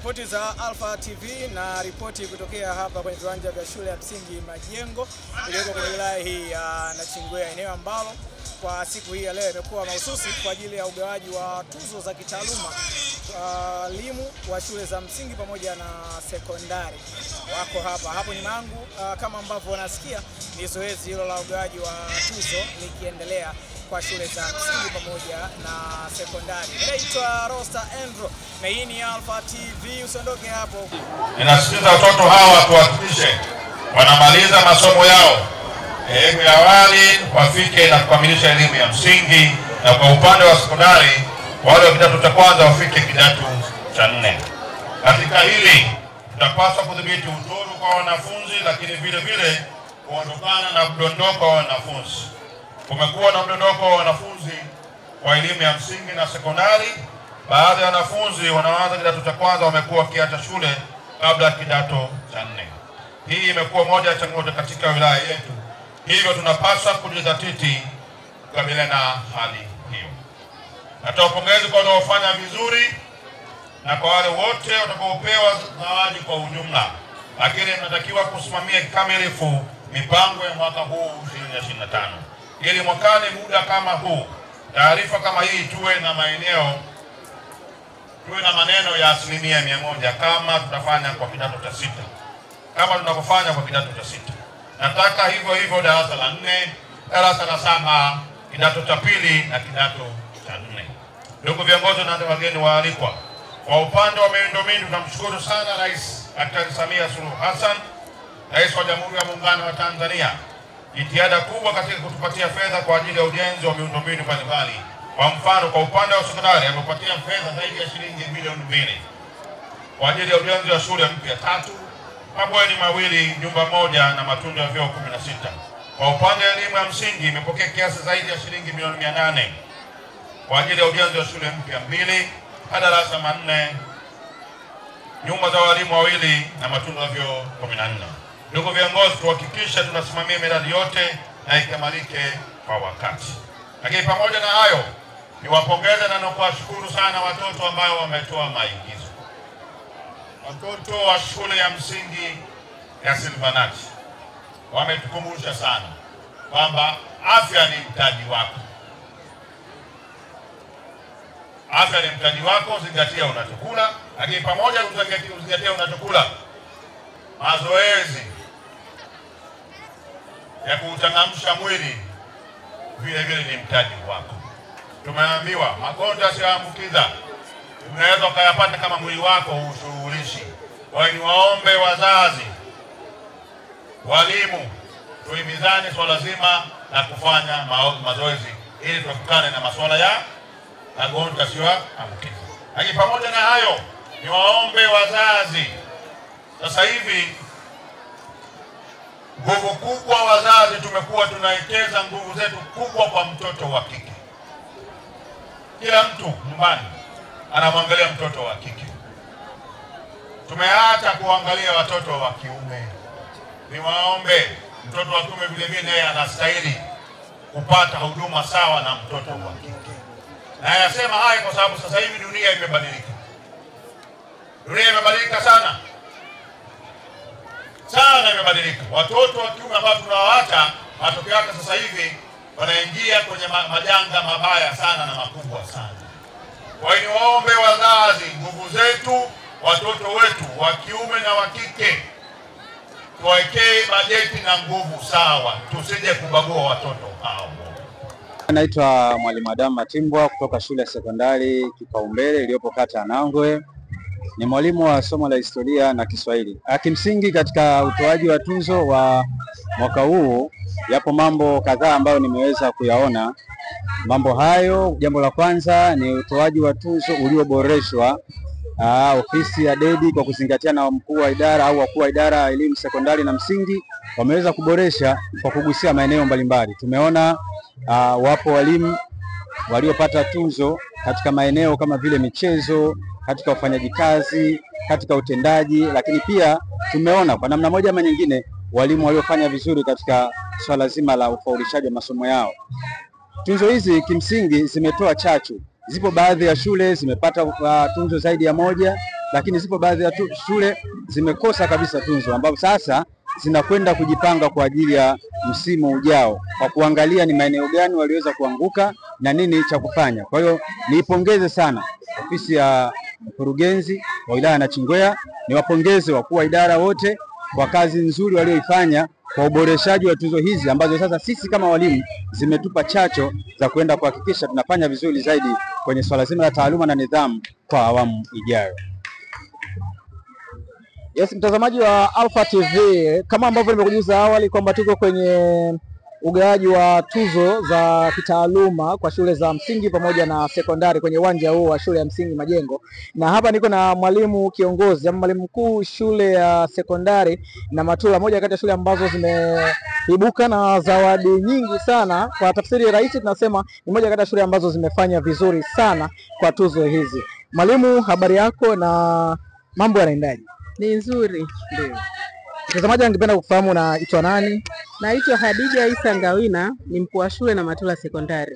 Ripoti za Alpha TV na ripoti kutokea hapa kwenye viwanja vya shule ya msingi Majengo iliyoko kwenye wilaya hii ya Nachingwea, eneo ambalo kwa siku hii ya leo imekuwa mahususi kwa ajili ya ugawaji wa tuzo za kitaaluma walimu wa shule za msingi pamoja na sekondari. Wako hapo nyuma yangu, kama ambavyo wanasikia, ni zoezi hilo la ugawaji wa tuzo likiendelea kwa shule za msingi pamoja na sekondari. Naitwa Rosta Andrew na hii ni Alpha TV, usiondoke hapo. Ninasisitiza watoto hawa tuhakikishe wanamaliza masomo yao elimu ya awali, wafike na kukamilisha elimu ya msingi, na kwa upande wa sekondari wale wa kidato cha kwanza wafike kidato cha 4. Katika hili tutapaswa kudhibiti utoro kwa wanafunzi, lakini vile vile kuondokana na mdondoko wa wanafunzi. Kumekuwa na mdondoko wa wanafunzi wa elimu ya msingi na sekondari. Baadhi ya wanafunzi wanaoanza kidato cha kwanza wamekuwa wakiacha shule kabla ya kidato cha 4. Hii imekuwa moja ya changamoto katika wilaya yetu. Hivyo tunapaswa kujidhatiti kukabiliana na hali hiyo. Natoa pongezi kwa wanaofanya vizuri na kwa wale wote watakaopewa zawadi kwa ujumla. Lakini tunatakiwa kusimamia kikamilifu mipango ya mwaka huu 2025. Ili mwakani muda kama huu, taarifa kama hii tuwe na maneno ya 100% kama tutafanya kwa kidato cha 6. Kama tunapofanya kwa kidato cha 6. Nataka hivyo darasa la 4, darasa la 7, kidato cha 2 na kidato cha 4. Ndugu viongozi na wageni waalikwa, kwa upande wa miundombinu tunamshukuru sana Rais Daktari Samia Suluhu Hassan, Rais wa Jamhuri ya Muungano wa Tanzania, jitihada kubwa katika kutupatia fedha kwa ajili ya ujenzi wa miundombinu mbalimbali. Kwa mfano, kwa upande wa sekondari amepatia fedha zaidi ya shilingi milioni 2 kwa ajili ya ujenzi wa shule mpya 3, mabweni 2, nyumba 1 na matundu ya vyoo 16. Kwa upande wa elimu ya msingi imepokea kiasi zaidi ya shilingi milioni 800 kwa ajili ya ujenzi wa shule mpya 2, madarasa 4, nyumba za walimu 2 na matundu ya vyoo 14. Ndugu viongozi, tuhakikishe tunasimamia miradi yote na ikamalike kwa wakati. Lakini pamoja na hayo, niwapongeze na kuwashukuru sana watoto ambao wametoa maigizo. Watoto wa shule ya msingi ya Silvanati wametukumbusha sana kwamba afya ni mtaji wako. Afya ni mtaji wako, zingatia unachokula. Lakini pamoja na kuzingatia unachokula, mazoezi ya kuchangamsha mwili vile vile ni mtaji wako. Tumeambiwa magonjwa yasiyoambukiza unaweza ukayapata kama mwili wako ushughulishi. Kwa hiyo niwaombe wazazi, walimu, tuhimizane swala zima la kufanya mazoezi ili tuepukane na masuala ya magonjwa yasiyoambukiza. Lakini pamoja na hayo, niwaombe wazazi, sasa hivi nguvu kubwa wazazi tumekuwa tunaekeza nguvu zetu kubwa kwa mtoto wa kike. Kila mtu nyumbani anamwangalia mtoto wa kike. Tumeacha kuangalia watoto wa kiume. Niwaombe, mtoto wa kiume vile vile naye anastahili kupata huduma sawa na mtoto wa kike. Na yasema haya kwa sababu sasa hivi dunia imebadilika. Dunia imebadilika sana imebadilika. Watoto wa kiume ambao tunawaacha, matokeo yake sasa hivi wanaingia kwenye majanga mabaya sana na makubwa sana. Kwa hiyo niwaombe wazazi, nguvu zetu, watoto wetu wa kiume na wa kike, tuwekee bajeti na nguvu sawa, tusije kubagua watoto hao. Naitwa Mwalimu Adam Matimbwa kutoka shule ya sekondari Kipaumbele iliyopo kata ya Nangwe. Ni mwalimu wa somo la historia na Kiswahili. Kimsingi katika utoaji wa tuzo wa mwaka huu yapo mambo kadhaa ambayo nimeweza kuyaona. Mambo hayo, jambo la kwanza ni utoaji wa tuzo ulioboreshwa. Ofisi ya dedi kwa kuzingatia na mkuu wa idara au wakuu wa idara ya elimu sekondari na msingi wameweza kuboresha kwa kugusia maeneo mbalimbali. Tumeona wapo walimu waliopata tuzo katika maeneo kama vile michezo, katika ufanyaji kazi, katika utendaji, lakini pia tumeona kwa namna moja ama nyingine walimu waliofanya vizuri katika swala zima la ufaulishaji wa masomo yao. Tuzo hizi kimsingi zimetoa chachu. Zipo baadhi ya shule zimepata tuzo zaidi ya moja, lakini zipo baadhi ya shule zimekosa kabisa tunzo, ambapo sasa zinakwenda kujipanga kwa ajili ya msimu ujao kwa kuangalia ni maeneo gani waliweza kuanguka na nini cha kufanya. Kwa hiyo niipongeze sana ofisi ya mkurugenzi wa wilaya ya Nachingwea, niwapongeze wakuu wa idara wote kwa kazi nzuri walioifanya kwa uboreshaji wa tuzo hizi ambazo sasa sisi kama walimu zimetupa chacho za kwenda kuhakikisha tunafanya vizuri zaidi kwenye swala zima la taaluma na nidhamu kwa awamu ijayo. Yes, mtazamaji wa Alpha TV, kama ambavyo nimekujuza awali kwamba tuko kwenye ugawaji wa tuzo za kitaaluma kwa shule za msingi pamoja na sekondari kwenye uwanja huu wa shule ya msingi Majengo, na hapa niko na mwalimu kiongozi ama mwalimu mkuu shule ya sekondari na Matula, moja kati ya shule ambazo zimeibuka na zawadi nyingi sana. Kwa tafsiri rahisi tunasema ni moja kati ya shule ambazo zimefanya vizuri sana kwa tuzo hizi. Mwalimu, habari yako na mambo yanaendaje? Ni nzuri. Ndio. Mtazamaji angependa kufahamu unaitwa nani? Naitwa Hadija Isa Ngawina, ni mkuu wa shule na Matula Sekondari.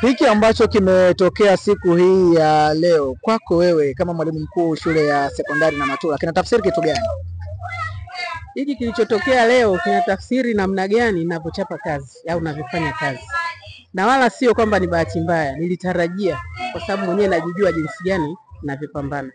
Hiki ambacho kimetokea siku hii ya leo kwako wewe kama mwalimu mkuu shule ya sekondari na Matula kina tafsiri kitu gani? Hiki kilichotokea leo kina tafsiri namna gani ninapochapa kazi au ninavyofanya kazi. Na wala sio kwamba ni bahati mbaya, nilitarajia kwa sababu mwenyewe najijua jinsi gani ninavyopambana.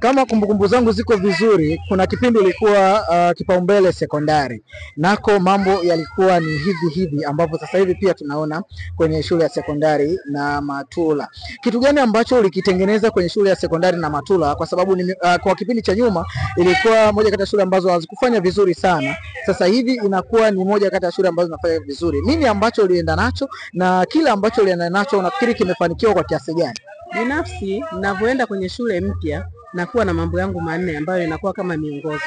Kama kumbukumbu zangu ziko vizuri, kuna kipindi ilikuwa kipaumbele sekondari, nako mambo yalikuwa ni hivi ambapo sasa hivi pia tunaona kwenye shule ya sekondari na Matula. Kitu gani ambacho ulikitengeneza kwenye shule ya sekondari na Matula? Kwa sababu kwa kipindi cha nyuma ilikuwa moja kati ya shule ambazo hazikufanya vizuri sana, sasa hivi inakuwa ni moja kati ya shule ambazo zinafanya vizuri. Nini ambacho ulienda nacho na kile ambacho ulienda nacho unafikiri kimefanikiwa kwa kiasi gani? Binafsi ninavyoenda kwenye shule mpya na kuwa na mambo yangu manne ambayo inakuwa kama miongozo.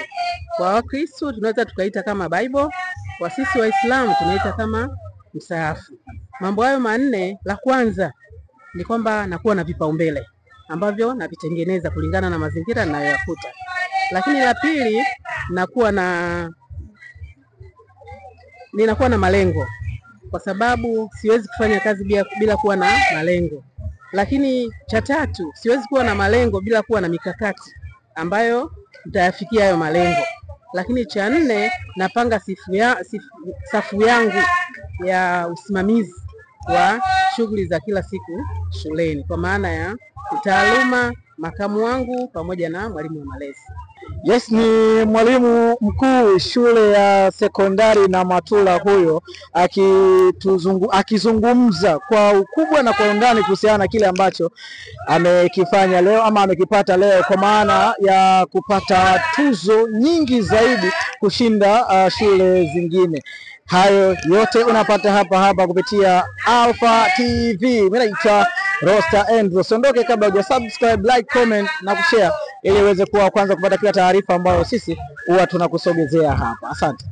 Kwa Wakristo tunaweza tukaita kama Bible, kwa sisi Waislamu tunaita kama msahafu. Mambo hayo manne, la kwanza ni kwamba nakuwa na vipaumbele ambavyo navitengeneza kulingana na mazingira ninayoyakuta. Lakini la pili, ninakuwa na malengo, kwa sababu siwezi kufanya kazi bila kuwa na malengo. Lakini cha tatu, siwezi kuwa na malengo bila kuwa na mikakati ambayo nitayafikia hayo malengo. Lakini cha nne, napanga safu yangu ya usimamizi wa shughuli za kila siku shuleni, kwa maana ya taaluma, makamu wangu pamoja na mwalimu wa malezi. Yes, ni mwalimu mkuu shule ya sekondari na Matula huyo akizungumza kwa ukubwa na kwa undani kuhusiana na kile ambacho amekifanya leo ama amekipata leo, kwa maana ya kupata tuzo nyingi zaidi kushinda shule zingine. Hayo yote unapata hapa kupitia Alpha TV. Mimi naitwa Rosta Andrew. Sondoke kabla hujasubscribe, like, comment na kushare ili uweze kuwa kwanza kupata kila taarifa ambayo sisi huwa tunakusogezea hapa. Asante.